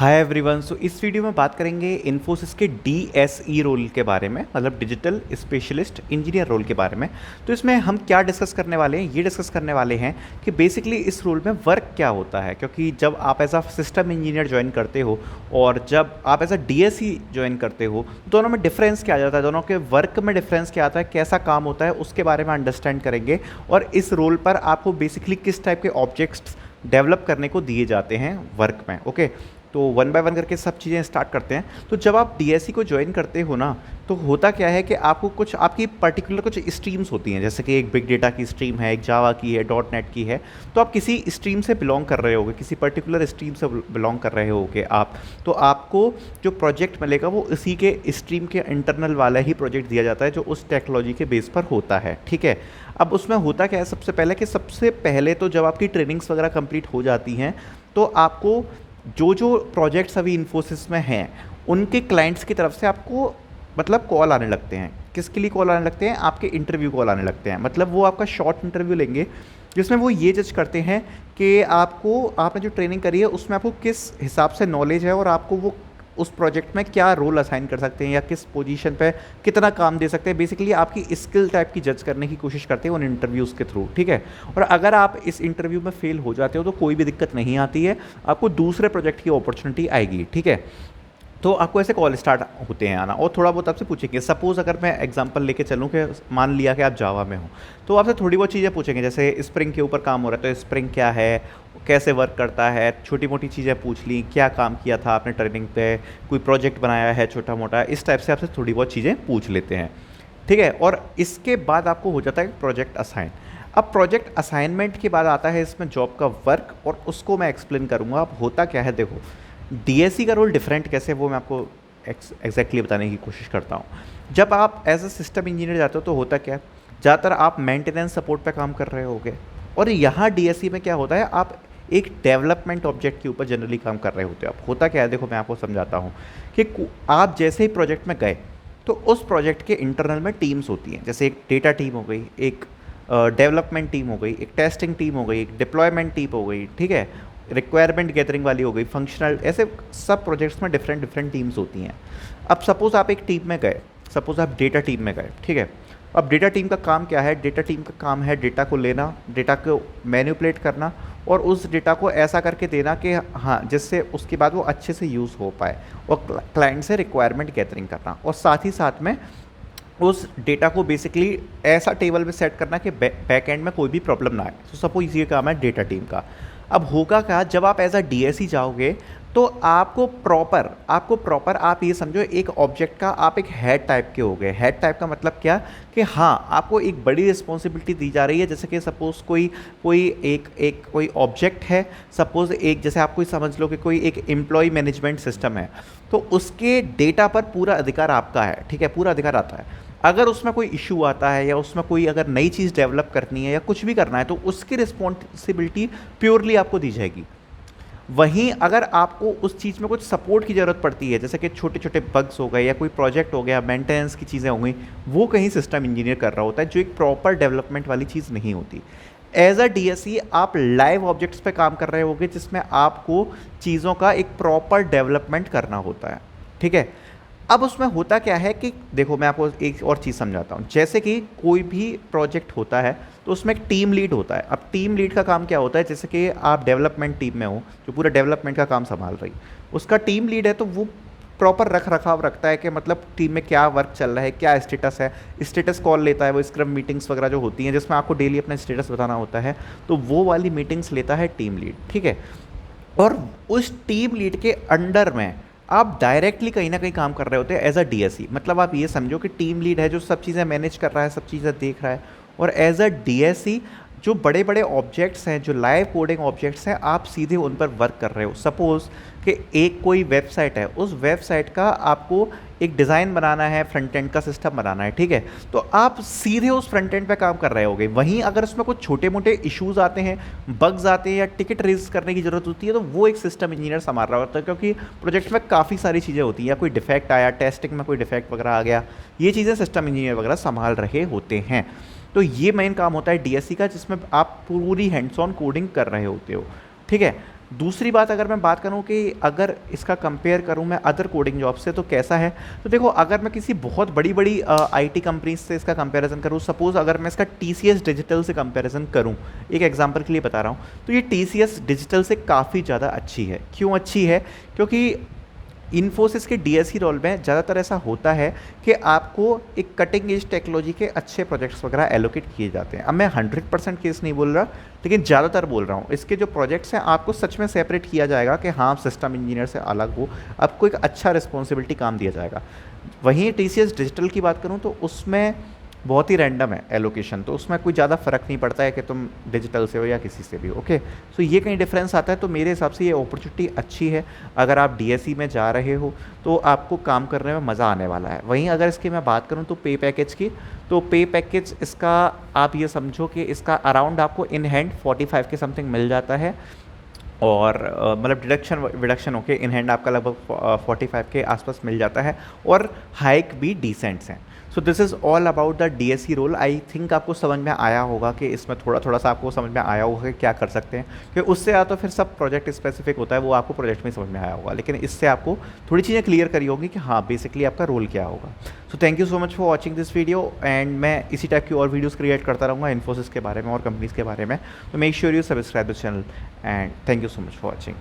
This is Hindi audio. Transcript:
Hi everyone. सो इस वीडियो में बात करेंगे इन्फोसिस के डीएसई रोल के बारे में, मतलब डिजिटल स्पेशलिस्ट इंजीनियर रोल के बारे में। तो इसमें हम क्या डिस्कस करने वाले हैं, ये डिस्कस करने वाले हैं कि बेसिकली इस रोल में वर्क क्या होता है। क्योंकि जब आप as a system engineer join करते हो और जब आप एज अ डीएसई ज्वाइन करते हो, दोनों में डिफरेंस क्या आ जाता है, दोनों के वर्क में डिफरेंस क्या आता है, कैसा काम होता है, उसके बारे में अंडरस्टैंड करेंगे। और इस रोल पर आपको बेसिकली किस टाइप के ऑब्जेक्ट्स डेवलप करने को दिए जाते हैं वर्क में। ओके, तो वन बाय वन करके सब चीज़ें स्टार्ट करते हैं। तो जब आप डीएसई को ज्वाइन करते हो ना, तो होता क्या है कि आपको कुछ आपकी पर्टिकुलर कुछ स्ट्रीम्स होती हैं। जैसे कि एक बिग डेटा की स्ट्रीम है, एक जावा की है, डॉट नेट की है। तो आप किसी स्ट्रीम से बिलोंग कर रहे होगे, किसी पर्टिकुलर स्ट्रीम से बिलोंग कर रहे होगे आप। तो आपको जो प्रोजेक्ट मिलेगा वो इसी के स्ट्रीम के इंटरनल वाला ही प्रोजेक्ट दिया जाता है, जो उस टेक्नोलॉजी के बेस पर होता है। ठीक है, अब उसमें होता क्या है, सबसे पहले तो जब आपकी ट्रेनिंग्स वगैरह कंप्लीट हो जाती हैं, तो आपको जो जो प्रोजेक्ट्स अभी इन्फोसिस में हैं उनके क्लाइंट्स की तरफ से आपको मतलब कॉल आने लगते हैं। किसके लिए कॉल आने लगते हैं? आपके इंटरव्यू कॉल आने लगते हैं। मतलब वो आपका शॉर्ट इंटरव्यू लेंगे, जिसमें वो ये जज करते हैं कि आपने जो ट्रेनिंग करी है उसमें आपको किस हिसाब से नॉलेज है और आपको वो उस प्रोजेक्ट में क्या रोल असाइन कर सकते हैं या किस पोजीशन पे कितना काम दे सकते हैं। बेसिकली आपकी स्किल टाइप की जज करने की कोशिश करते हैं उन इंटरव्यूज़ के थ्रू। ठीक है, और अगर आप इस इंटरव्यू में फेल हो जाते हो तो कोई भी दिक्कत नहीं आती है, आपको दूसरे प्रोजेक्ट की अपॉर्चुनिटी आएगी। ठीक है, तो आपको ऐसे कॉल स्टार्ट होते हैं आना, और थोड़ा बहुत आपसे पूछेंगे। सपोज़ अगर मैं एग्जांपल लेके चलूँ कि मान लिया कि आप जावा में हो, तो आपसे थोड़ी बहुत चीज़ें पूछेंगे। जैसे स्प्रिंग के ऊपर काम हो रहा है तो स्प्रिंग क्या है, कैसे वर्क करता है, छोटी मोटी चीज़ें पूछ ली, क्या काम किया था आपने ट्रेनिंग पे, कोई प्रोजेक्ट बनाया है छोटा मोटा, इस टाइप से आपसे थोड़ी बहुत चीज़ें पूछ लेते हैं। ठीक है, और इसके बाद आपको हो जाता है प्रोजेक्ट असाइन। अब प्रोजेक्ट असाइनमेंट के बाद आता है इसमें जॉब का वर्क, और उसको मैं एक्सप्लेन करूँगा। अब होता क्या है, देखो डीएसई का रोल डिफरेंट कैसे है वो मैं आपको एग्जैक्टली बताने की कोशिश करता हूँ। जब आप एज अ सिस्टम इंजीनियर जाते हो तो होता क्या है, ज़्यादातर आप मेंटेनेंस सपोर्ट पे काम कर रहे होगे, और यहाँ डीएसई में क्या होता है, आप एक डेवलपमेंट ऑब्जेक्ट के ऊपर जनरली काम कर रहे होते हो। अब होता क्या है, देखो मैं आपको समझाता हूँ कि आप जैसे ही प्रोजेक्ट में गए तो उस प्रोजेक्ट के इंटरनल में टीम्स होती हैं। जैसे एक डेटा टीम हो गई, एक डेवलपमेंट टीम हो गई, एक टेस्टिंग टीम हो गई, एक डिप्लॉयमेंट टीम हो गई। ठीक है, रिक्वायरमेंट गैदरिंग वाली हो गई, फंक्शनल, ऐसे सब प्रोजेक्ट्स में डिफरेंट डिफरेंट टीम्स होती हैं। अब सपोज़ आप एक टीम में गए, सपोज़ आप डेटा टीम में गए। ठीक है, अब डेटा टीम का काम क्या है? डेटा टीम का काम है डेटा को लेना, डेटा को मैनिपुलेट करना, और उस डेटा को ऐसा करके देना कि हाँ, जिससे उसके बाद वो अच्छे से यूज़ हो पाए, और क्लाइंट से रिक्वायरमेंट गैदरिंग करना, और साथ ही साथ में उस डेटा को बेसिकली ऐसा टेबल में सेट करना कि बैक एंड में कोई भी प्रॉब्लम ना आए। तो सपोज ये काम है डेटा टीम का। अब होगा क्या, जब आप एज अ डीएसई जाओगे तो आपको प्रॉपर आप ये समझो एक ऑब्जेक्ट का आप एक हेड टाइप के हो गए। हेड टाइप का मतलब क्या, कि हाँ आपको एक बड़ी रिस्पॉन्सिबिलिटी दी जा रही है। जैसे कि सपोज कोई कोई कोई ऑब्जेक्ट है, सपोज एक, जैसे आप कोई समझ लो कि कोई एक एम्प्लॉय मैनेजमेंट सिस्टम है, तो उसके डेटा पर पूरा अधिकार आपका है। ठीक है, पूरा अधिकार आता है। अगर उसमें कोई इशू आता है या उसमें कोई अगर नई चीज़ डेवलप करनी है या कुछ भी करना है, तो उसकी रिस्पॉन्सिबिलिटी प्योरली आपको दी जाएगी। वहीं अगर आपको उस चीज़ में कुछ सपोर्ट की ज़रूरत पड़ती है, जैसे कि छोटे छोटे बग्स हो गए या कोई प्रोजेक्ट हो गया, मेंटेनेंस की चीज़ें हो गई, वो कहीं सिस्टम इंजीनियर कर रहा होता है, जो एक प्रॉपर डेवलपमेंट वाली चीज़ नहीं होती। एज अ डीएसई आप लाइव ऑब्जेक्ट्स पे काम कर रहे होगे, जिसमें आपको चीज़ों का एक प्रॉपर डेवलपमेंट करना होता है। ठीक है, अब उसमें होता क्या है कि देखो मैं आपको एक और चीज़ समझाता हूँ। जैसे कि कोई भी प्रोजेक्ट होता है तो उसमें एक टीम लीड होता है। अब टीम लीड का काम क्या होता है, जैसे कि आप डेवलपमेंट टीम में हो जो पूरा डेवलपमेंट का काम संभाल रही, उसका टीम लीड है, तो वो प्रॉपर रख रखाव रखता है कि मतलब टीम में क्या वर्क चल रहा है, क्या स्टेटस है, स्टेटस कॉल लेता है। वो स्क्रम मीटिंग्स वगैरह जो होती हैं जिसमें आपको डेली अपना स्टेटस बताना होता है, तो वो वाली मीटिंग्स लेता है टीम लीड। ठीक है, और उस टीम लीड के अंडर में आप डायरेक्टली कहीं ना कहीं काम कर रहे होते हैं एज अ डीएसई। मतलब आप ये समझो कि टीम लीड है जो सब चीज़ें मैनेज कर रहा है, सब चीज़ें देख रहा है, और एज अ डीएसई जो बड़े बड़े ऑब्जेक्ट्स हैं, जो लाइव कोडिंग ऑब्जेक्ट्स हैं, आप सीधे उन पर वर्क कर रहे हो। सपोज़ कि एक कोई वेबसाइट है, उस वेबसाइट का आपको एक डिज़ाइन बनाना है, फ्रंट एंड का सिस्टम बनाना है। ठीक है, तो आप सीधे उस फ्रंट एंड पे काम कर रहे होगे। वहीं अगर उसमें कुछ छोटे मोटे इश्यूज आते हैं, बग्स आते हैं, या टिकट रेज करने की ज़रूरत होती है, तो वो एक सिस्टम इंजीनियर संभाल रहा होता है। क्योंकि प्रोजेक्ट में काफ़ी सारी चीज़ें होती हैं, या कोई डिफेक्ट आया, टेस्टिंग में कोई डिफेक्ट वगैरह आ गया, ये चीज़ें सिस्टम इंजीनियर वगैरह संभाल रहे होते हैं। तो ये मेन काम होता है डीएसई का, जिसमें आप पूरी हैंड्स ऑन कोडिंग कर रहे होते हो। ठीक है, दूसरी बात अगर मैं बात करूं कि अगर इसका कंपेयर करूं मैं अदर कोडिंग जॉब से तो कैसा है, तो देखो अगर मैं किसी बहुत बड़ी बड़ी आईटी कंपनीज से इसका कंपैरिजन करूं, सपोज अगर मैं इसका टीसीएस डिजिटल से कंपैरिजन करूं, एक एग्जांपल के लिए बता रहा हूं, तो ये टीसीएस डिजिटल से काफ़ी ज़्यादा अच्छी है। क्यों अच्छी है? क्योंकि इन्फोसिस के डीएसई रोल में ज़्यादातर ऐसा होता है कि आपको एक कटिंग एज टेक्नोलॉजी के अच्छे प्रोजेक्ट्स वगैरह एलोकेट किए जाते हैं। अब मैं 100% केस नहीं बोल रहा, लेकिन ज़्यादातर बोल रहा हूँ, इसके जो प्रोजेक्ट्स हैं आपको सच में सेपरेट किया जाएगा कि हाँ सिस्टम इंजीनियर से अलग हो, आपको एक अच्छा रिस्पॉन्सिबिलिटी काम दिया जाएगा। वहीं टीसीएस डिजिटल की बात करूँ तो उसमें बहुत ही रैंडम है एलोकेशन, तो उसमें कोई ज़्यादा फ़र्क नहीं पड़ता है कि तुम डिजिटल से हो या किसी से भी। ओके, सो ये कहीं डिफरेंस आता है, तो मेरे हिसाब से ये अपॉर्चुनिटी अच्छी है। अगर आप डीएसई में जा रहे हो तो आपको काम करने में मज़ा आने वाला है। वहीं अगर इसकी मैं बात करूँ तो पे पैकेज की, तो पे पैकेज इसका आप ये समझो कि इसका अराउंड आपको इन हैंड 45 के समथिंग मिल जाता है, और मतलब डिडक्शन विडक्शन होके इन हैंड आपका लगभग 45 के आसपास मिल जाता है, और हाइक भी डिसेंट्स हैं। So this is all about the DSE role. I think आपको समझ में आया होगा कि इसमें थोड़ा थोड़ा सा आपको समझ में आया होगा कि क्या कर सकते हैं, कि उससे या तो फिर सब प्रोजेक्ट स्पेसिफिक होता है, वो आपको प्रोजेक्ट में समझ में आया होगा, लेकिन इससे आपको थोड़ी चीज़ें क्लियर करी होगी कि हाँ बेसिकली आपका रोल क्या होगा। So thank you so much for watching this video, and मैं इसी टाइप की और वीडियोज़ क्रिएट करता रहूँगा इन्फोसिस के बारे में और कंपनीज़ के बारे में। तो make sure you subscribe the channel, and thank you so much for watching.